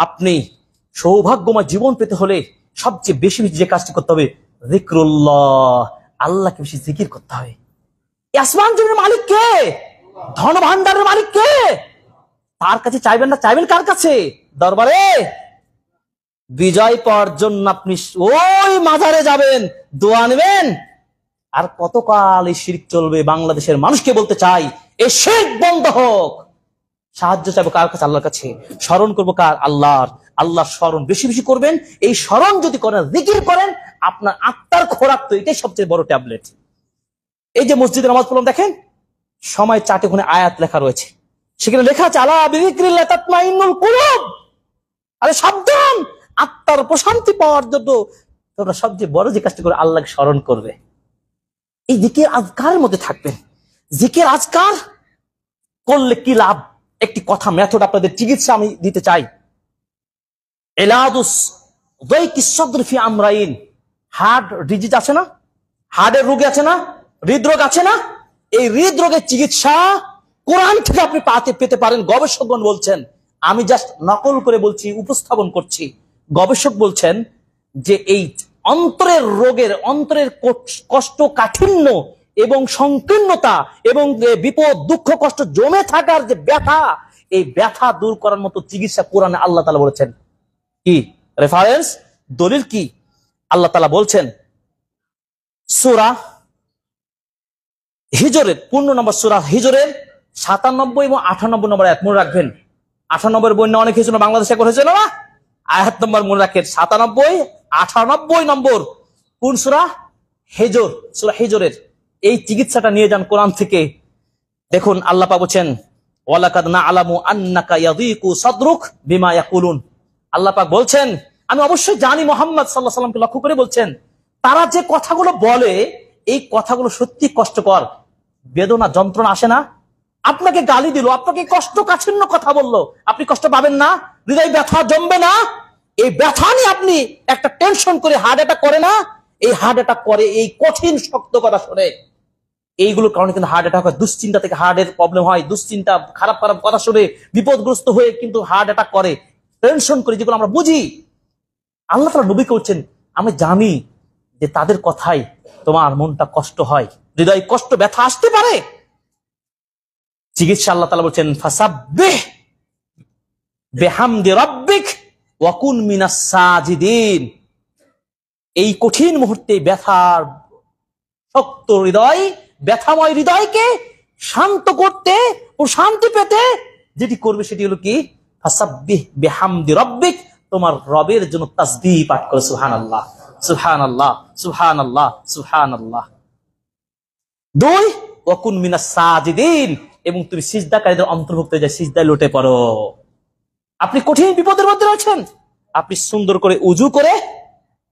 আপনি সৌভাগ্যময় জীবন পেতে হলে সবচেয়ে বেশি বেশি যে কাজটি করতে হবে, যিকরুল্লাহ, আল্লাহকে বেশি জিকির করতে হবে। আসমান জমির মালিক কে? ধন ভান্ডারের মালিক কে? তার কাছে চাইবেন না, চাইবেন কার কাছে? দরবারে। বিজয় পাওয়ার জন্য আপনি ওই মাজারে যাবেন, দোয়া নেবেন। আর কতকাল এই শিরক চলবে? বাংলাদেশের মানুষকে বলতে চাই, এই শিরক বন্ধ হোক। সাহায্য চাইবো কার কাছে? আল্লাহর কাছে। স্মরণ করবো কার? আল্লাহর। আল্লাহর স্মরণ বেশি বেশি করবেন। এই স্মরণ যদি করেন, জিকির করেন, আপনার আত্মার খোরাক তো এটাই সবচেয়ে বড় ট্যাবলেট। এই যে মসজিদে নামাজ পড়লাম, দেখেন সময় চাটে ওখানে আয়াত লেখা রয়েছে, সেখানে লেখা আছে আলা বিযিকরিল্লাহ তাতমাইন্নুল কুলুব। আরে সাবধান, আত্মার প্রশান্তি পাওয়ার জন্য তোমরা সবচেয়ে বড় যে কাজটা করে আল্লাহকে স্মরণ করবে। এই জিকির আজকারের মধ্যে থাকবেন। জিকির আজকার করলে কি লাভ? একটি কথা, মেথড আপনাদের চিকিৎসা আমি দিতে চাই। ইলাদুস দাইকিস সাদর ফি আমরাইন। হার্ট ডিজিজ আছে না, হার্টের রোগ আছে না, হৃদরোগ আছে না, এই হৃদরোগের চিকিৎসা কোরআন থেকে আপনি পেতে পারেন। গবেষকগণ বলছেন, আমি জাস্ট নকল করে বলছি, উপস্থাপন করছি। গবেষক বলছেন যে এই অন্তরের রোগের, অন্তরের কষ্ট, কাঠিন্য এবং সংকীর্ণতা এবং বিপদ, দুঃখ, কষ্ট জমে থাকার যে ব্যথা, এই ব্যথা দূর করার মতো চিকিৎসা কোরআনে আল্লাহ তাআলা বলেছেন। কি রেফারেন্স, দলিল কি? আল্লাহ তাআলা বলছেন সূরা হিজরের 15 নম্বর সূরা হিজরের 97 এবং 98 নম্বর আয়াত মনে রাখবেন। 98 বন্যা অনেক হয়েছিল, বাংলাদেশে একবার হয়েছিল না? আয়াত নম্বর মনে রাখেন, 97, 98 নম্বর। কোন সূরা? হিজর, সূরা হিজরের। এই চিকিৎসাটা নিয়ে যান কোরআন থেকে। দেখুন আল্লাহ পাক বলেন, ওয়ালাকাদ না'লামু আন্নাকা ইয়াযীকু সাদরুক বিমা ইয়াকুলুন। আল্লাহ পাক বলছেন, আমি অবশ্যই জানি, মুহাম্মদ সাল্লাল্লাহু আলাইহি ওয়াসাল্লামকে লক্ষ্য করে বলছেন, তারা যে কথাগুলো বলে এই কথাগুলো সত্যি কষ্টকর। বেদনা, যন্ত্রণা আসে না? আপনাকে গালি দিল, আপনাকে কষ্ট কাঠিন্য কথা বললো, আপনি কষ্ট পাবেন না? হৃদয় ব্যথা জমবে না? এই ব্যথা নিয়ে আপনি একটা টেনশন করে হার্ট অ্যাটাক করে না? এই হার্ট অ্যাটাক করে এই কঠিন শক্ত কথা শুনে। এইগুলোর কারণে কিন্তু হার্ট অ্যাটাক হয়। দুশ্চিন্তা থেকে হার্টের প্রবলেম হয়, দুশ্চিন্তা, খারাপ খারাপ কথা শুনে বিপদগ্রস্ত হয়ে কিন্তু হার্ট অ্যাটাক করে। টেনশন করে, যেগুলো আমরা বুঝি। আল্লাহ তাআলা নবীকে বলছেন, আমি জানি যে তাদের কথাই তোমার মনটা কষ্ট হয়, হৃদয় কষ্ট, ব্যথা আসতে পারে। চিকিৎসা আল্লাহ তাআলা বলছেন, ফাসাব্বিহ বিহামদি রাব্বিক ওয়া কুন মিনাস সাজিদিন। এই কঠিন মুহূর্তে ব্যথার শক্ত হৃদয়, ব্যথাময় হৃদয়কে শান্ত করতে ও শান্তি পেতে যেটি করবে সেটি হলো কি? ফাসাব্বিহ বিহামদি রাব্বিক, তোমার রবের জন্য তাসবিহ পাঠ করো। সুবহানাল্লাহ, সুবহানাল্লাহ, সুবহানাল্লাহ, সুবহানাল্লাহ। 2, ওয়া কুন মিনাস সাজিদিন, এবং তুমি সিজদাকারীদের অন্তর্ভুক্ত হয়ে যায়, সিজদায় লুটে পড়ো। আপনি কঠিন বিপদের মধ্যে রয়েছেন, আপনি সুন্দর করে উজু করে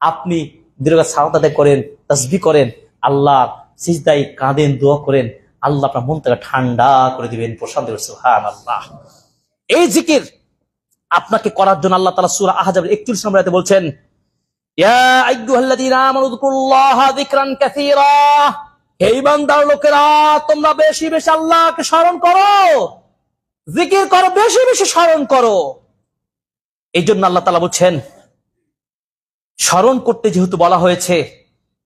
আপনি দীর্ঘ সালাত আদায় করেন, তাসবিহ করেন, আল্লাহ সিজদায় কাঁদেন, দোয়া করেন, আল্লাহ আপনার মনটাকে ঠান্ডা করে দিবেন, প্রশান্ত দিবেন। সুবহানাল্লাহ। এই জিকির আপনাকে করার জন্য আল্লাহ তাআলা সূরা আহজাবের 41 নম্বর আয়াতে বলছেন, ইয়া আইয়ুহাল্লাযীনা আমানু যকুরুল্লাহা যিকরান কাসীরা। হে ঈমানদার লোকেরা, তোমরা বেশি বেশি আল্লাহকে স্মরণ করো, জিকির করো, বেশি বেশি স্মরণ করো। এই জন্য আল্লাহ তাআলা বলছেন, স্মরণ করতে যেহেতু বলা হয়েছে,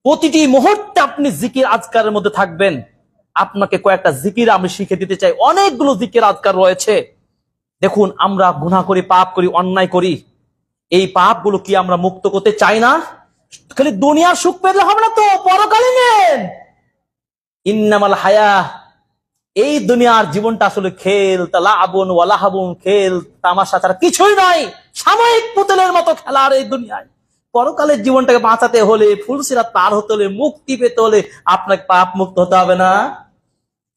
প্রতিটি মুহূর্তে আপনি জিকির আজকারের মধ্যে থাকবেন। আপনাকে কয়েকটা জিকির আমি শিখে দিতে চাই। অনেকগুলো জিকির আজকার রয়েছে। দেখুন, আমরা গুনাহ করি, পাপ করি, অন্যায় করি। এই পাপগুলো কি আমরা মুক্ত করতে চাই না? খালি দুনিয়ার সুখ পেলে হবে না তো, পরকালে নেন। ইন্নামাল হায়া, এই দুনিয়ার জীবনটা আসলে খেল, তালাবুন ওয়া লাহাবুন, খেল তামাশা ছাড়া কিছুই নয়। সাময়িক পুতুলের মতো খেলার এই দুনিয়ায়। পরকালের জীবনটাকে বাঁচাতে হলে, ফুলসিরাত পার হতে হলে, মুক্তি পেতে হলে আপনাকে পাপ মুক্ত হতে হবে না?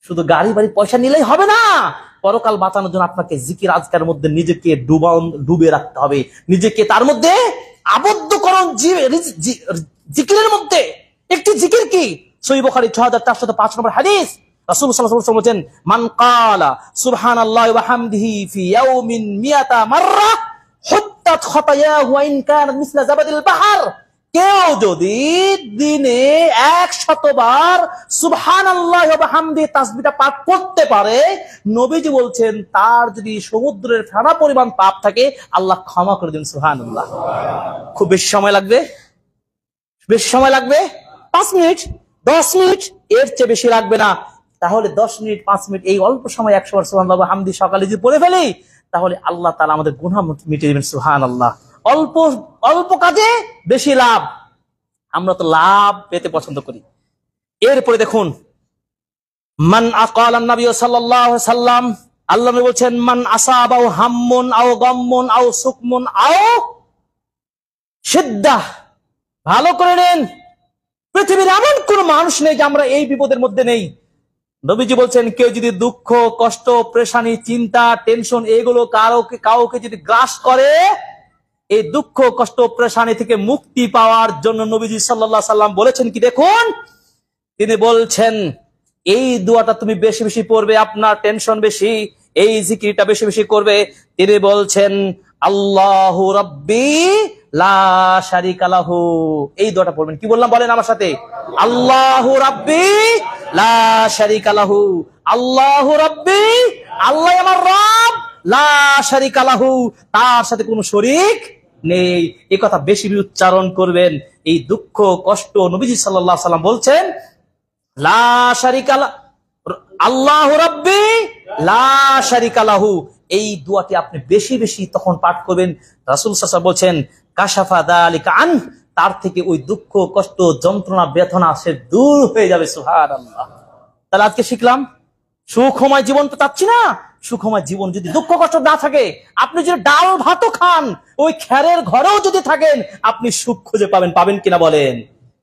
শুধু গাড়ি বাড়ি পয়সা নিলেই হবে না। পরকাল বাঁচানোর জন্য আপনাকে জিকির আজকারের মধ্যে নিজেকে ডুবে রাখতে হবে, নিজেকে তার মধ্যে আবদ্ধকরণ। জিকিরের মধ্যে একটি জিকির কি? সহিহ বুখারী 6405 নম্বর হাদিস, রাসূল সাল্লাল্লাহু আলাইহি ওয়াসাল্লাম বলেন, মান ক্বালা সুবহানাল্লাহি ওয়া হামদিহি ফি ইয়াউমিন মিয়াতা মাররা হুত্তাত খাতায়াহু ওয়া ইন কানাত মিসলা জাবাদিল বাহর। কেউ যদি দিনে 100 বার সুবহানাল্লাহ ওয়া বিহামদিহি তাসবিহটা পাঠ করতে পারে, নবীজি বলছেন তার যদি সমুদ্রের ফেনা পরিমাণ পাপ থাকে আল্লাহ ক্ষমা করে দেন। সুবহানাল্লাহ। খুব বেশি সময় লাগবে? বেশি সময় লাগবে? 5 মিনিট, 10 মিনিট, এর চেয়ে বেশি লাগবে না। তাহলে 10 মিনিট, 5 মিনিট, এই অল্প সময় 100 বার সুবহানাল্লাহ ওয়া বিহামদিহি সকালে যদি পড়ে ফেলি, তাহলে আল্লাহ তাআলা আমাদের গুনাহ মিটিয়ে দিবেন। সুবহানাল্লাহ। অল্প অল্প কাজে বেশি লাভ। আমরা তো লাভ পেতে পছন্দ করি। এরপরে দেখুন, মান আকালান নবী সাল্লাল্লাহু আলাইহি সাল্লাম, আল্লাহ নবী বলেন মান আসাবাউ হাম্মুন আও গাম্মুন আও সুকমুন আও শিদ্দাহ। ভালো করে নেন, পৃথিবীর এমন কোন মানুষ নেই যে আমরা এই বিপদের মধ্যে নেই। নবীজি বলছেন কেউ যদি দুঃখ, কষ্ট, পেরেশানি, চিন্তা, টেনশন এগুলো কাউকে যদি গ্রাস করে, এই দুঃখ, কষ্ট, পেরেশানি থেকে মুক্তি পাওয়ার জন্য নবীজি সাল্লাল্লাহু আলাইহি সাল্লাম বলেছেন কি দেখুন, তিনি বলছেন এই দোয়াটা তুমি বেশি বেশি পড়বে, আপনার টেনশন বেশি, এই জিকিরটা বেশি বেশি করবে। তিনি বলছেন আল্লাহু রাব্বি লা শারিকা লাহু। এই দোয়াটা পড়বেন। কি বললাম বলেন আমার সাথে? আল্লাহু রাব্বি লা শারিকা লাহু। আল্লাহু রাব্বি, আল্লাহ আমার রব, লা শারিকা লাহু, তার সাথে কোনো শরীক নেই। এই কথা বেশি উচ্চারণ করবেন। এই দুঃখ, কষ্ট, নবীজি সাল্লাল্লাহু আলাইহি সাল্লাম বলছেন লা শারিকা লা, আল্লাহু রাব্বি লা শারিকা লাহু। এই দোয়াটি আপনি বেশি বেশি তখন পাঠ করবেন। রাসূল সাল্লাল্লাহু আলাইহি ওয়াসাল্লাম বলছেন কাশাফা যালিকা আন, তার থেকে ওই দুঃখ, কষ্ট, যন্ত্রণা, বেদনা সে দূর হয়ে যাবে। সুবহানাল্লাহ। তাহলে আজকে শিখলাম সুখময় জীবন তো চাচ্ছি না। সুখময় জীবন যদি দুঃখ কষ্ট না থাকে, আপনি যদি ডাল ভাতও খান, ওই খেরের ঘরেও যদি থাকেন, আপনি সুখ খুঁজে পাবেন। পাবেন কিনা বলেন?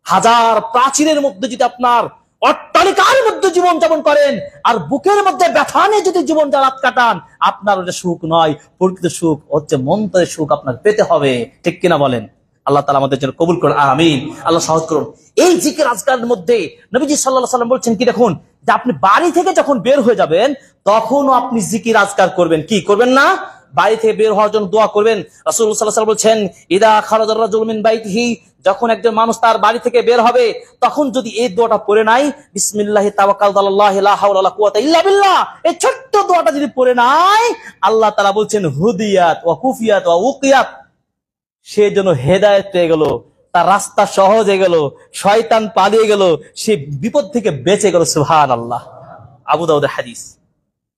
হাজার প্রাচীরের মধ্যে যদি আপনার অট্টালিকার মধ্যে জীবন যাপন করেন আর বুকের মধ্যে ব্যথা নিয়ে যদি জীবন রাত কাটান, আপনার ওটা সুখ নয়। প্রকৃত সুখ হচ্ছে মন্ত্রের সুখ আপনার পেতে হবে। ঠিক কিনা বলেন? আল্লাহ তাআলা আমাদের জন্য কবুল করুন, আমিন। আল্লাহ সহজ করুন। এই জিকির আজকারের মধ্যে নবীজি সাল্লাল্লাহু আলাইহি সাল্লাম বলছেন কি দেখুন, যে আপনি বাড়ি থেকে যখন বের হয়ে যাবেন তখনও আপনি জিকির আজকার করবেন। কি করবেন না? বাড়ি থেকে বের হওয়ার জন্য দোয়া করবেন। রাসূলুল্লাহ সাল্লাল্লাহু আলাইহি ওয়াসাল্লাম বলছেন ইদা খারাজার রাজুলু মিন বাইতিহি, যখন একজন মানুষ তার বাড়ি থেকে বের হবে তখন যদি এই দোয়াটা পড়ে নাই, বিসমিল্লাহি তাওয়াক্কালতু আলাল্লাহি লা হাওলা ওয়ালা কুওয়াতা ইল্লা বিল্লাহ, এই ছোট্ট দোয়াটা যদি পড়ে নাই, আল্লাহ তাআলা বলছেন হুদিয়াত ওয়া কুফিয়াত ওয়া উকিয়াত, সে যেন হেদায়েত পেয়ে গেল, তার রাস্তা সহজ হয়ে গেল, শয়তান পালিয়ে গেল, সে বিপদ থেকে বেঁচে গেল। সুবহানাল্লাহ। আবু দাউদের হাদিস।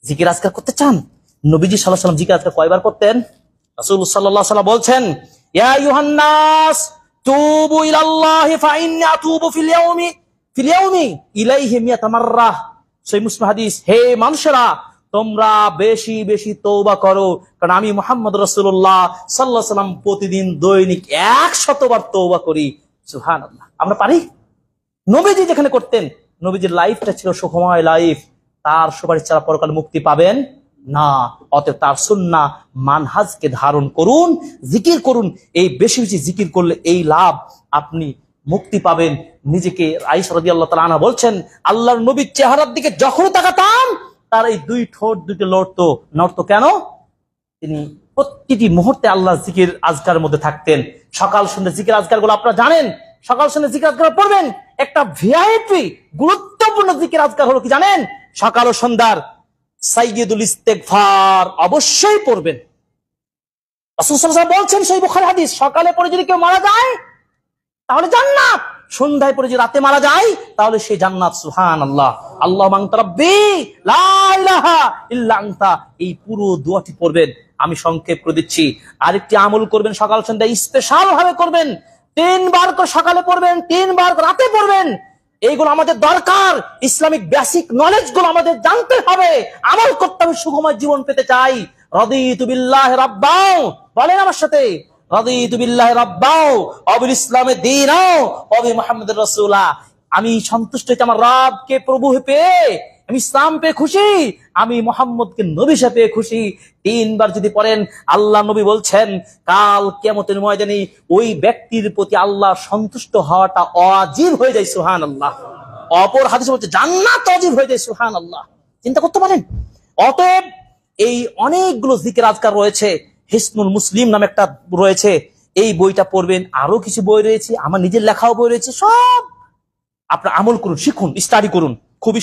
জিকির আজকার করতে চান? নবীজি সাল্লাল্লাহু আলাইহি ওয়াসাল্লাম জিকির আজকার কয়বার করতেন? রাসূলুল্লাহ সাল্লাল্লাহু আলাইহি ওয়াসাল্লাম বলছেন ইয়া আইয়ুহান নাস তুবু ইলাল্লাহি ফা ইন্নী আতুবু ফিল ইয়াউমি ইলাইহি মিয়াতা মাররাহ। সহিহ মুসলিম হাদিস। হে মানুষেরা, তোমরা বেশি বেশি তওবা করো, কারণ আমি মুহাম্মদ রাসূলুল্লাহ সাল্লাল্লাহু আলাইহি ওয়াসাল্লাম প্রতিদিন দৈনিক 100 বার তওবা করি। সুবহানাল্লাহ। আমরা পারি? নবীজি যেখানে করতেন, নবীজির লাইফটা ছিল সুখময় লাইফ। তার সুপারিশ ছাড়া পরকালে মুক্তি পাবেন না। অতএব তার সুন্নাহ মানহাজকে ধারণ করুন, জিকির করুন। এই বেশি বেশি জিকির করলে এই লাভ, আপনি মুক্তি পাবেন। নিজেকে আয়েশা রাদিয়াল্লাহু তাআলা আনহা বলছেন আল্লাহর নবীর চেহারার দিকে যখন তাকাতাম তার এই দুই ঠোঁট দুটো নড়তো। কেন? তিনি প্রতিটি মুহূর্তে আল্লাহ জিকির আজকারের মধ্যে থাকতেন। সকাল সন্ধ্যা জিকির আজকার গুলো আপনারা জানেন। সকাল সন্ধ্যা জিকির আজকার পড়বেন। একটা ভিআইপি গুরুত্বপূর্ণ জিকির আজকার হলো কি জানেন? সকাল ও সন্ধ্যার সাইয়্যিদুল ইস্তেগফার অবশ্যই পড়বেন। রাসূল সাল্লাল্লাহু আলাইহি ওয়াসাল্লাম বলছেন, সেই বুখারী হাদিস, সকালে পড়ে যদি কেউ মারা যায় তাহলে জান্নাত, সন্ধ্যায় পড়ে যদি রাতে মারা যায় তাহলে সে জান্নাত। সুবহানাল্লাহ। আল্লাহুম্মা আনতা রাব্বি লা ইলাহা ইল্লা আনতা, এই পুরো দোয়াটি পড়বেন। আমি সংক্ষেপ করে দিচ্ছি। আরেকটি আমল করবেন, সকাল সন্ধ্যা স্পেশাল ভাবে করবেন। 3 বার করে সকালে পড়বেন, 3 বার রাতে পড়বেন। এইগুলো আমাদের দরকার। ইসলামিক বেসিক নলেজ গুলো আমাদের জানতে হবে, আমল করতে হবে। সুখময় জীবন পেতে চাই। রাদিতু বিল্লাহি রাব্বাও, বলেন আমার সাথে, রাদিতু বিল্লাহি রাব্বাও ওয়া বিল ইসলামি দীনাও ওয়া বি মুহাম্মাদির রাসূলা। আমি সন্তুষ্ট হয়েছি আমার রবকে প্রভু পেয়ে, আমি ইসলাম পেয়ে খুশি, আমি মুহাম্মদকে নবী হিসেবে পেয়ে খুশি। 3 বার যদি পড়েন, আল্লাহ নবী বলছেন কাল কিয়ামতের ময়দানে ওই ব্যক্তির প্রতি আল্লাহ সন্তুষ্ট হওয়াটা ওয়াজিব হয়ে যায়। সুবহানাল্লাহ। অপর হাদিসে বলছে জান্নাত ওয়াজিব হয়ে যায়। সুবহানাল্লাহ। চিন্তা করতে পারেন? অতএব এই অনেকগুলো জিকির আজকার রয়েছে। হিসনুল মুসলিম নামে একটা রয়েছে, এই বইটা পড়বেন, আরো কিছু বই রয়েছে, আমার নিজের লেখাও বই রয়েছে, সব আপনার আমল করুন, শিখুন, স্টাডি করুন। খুবই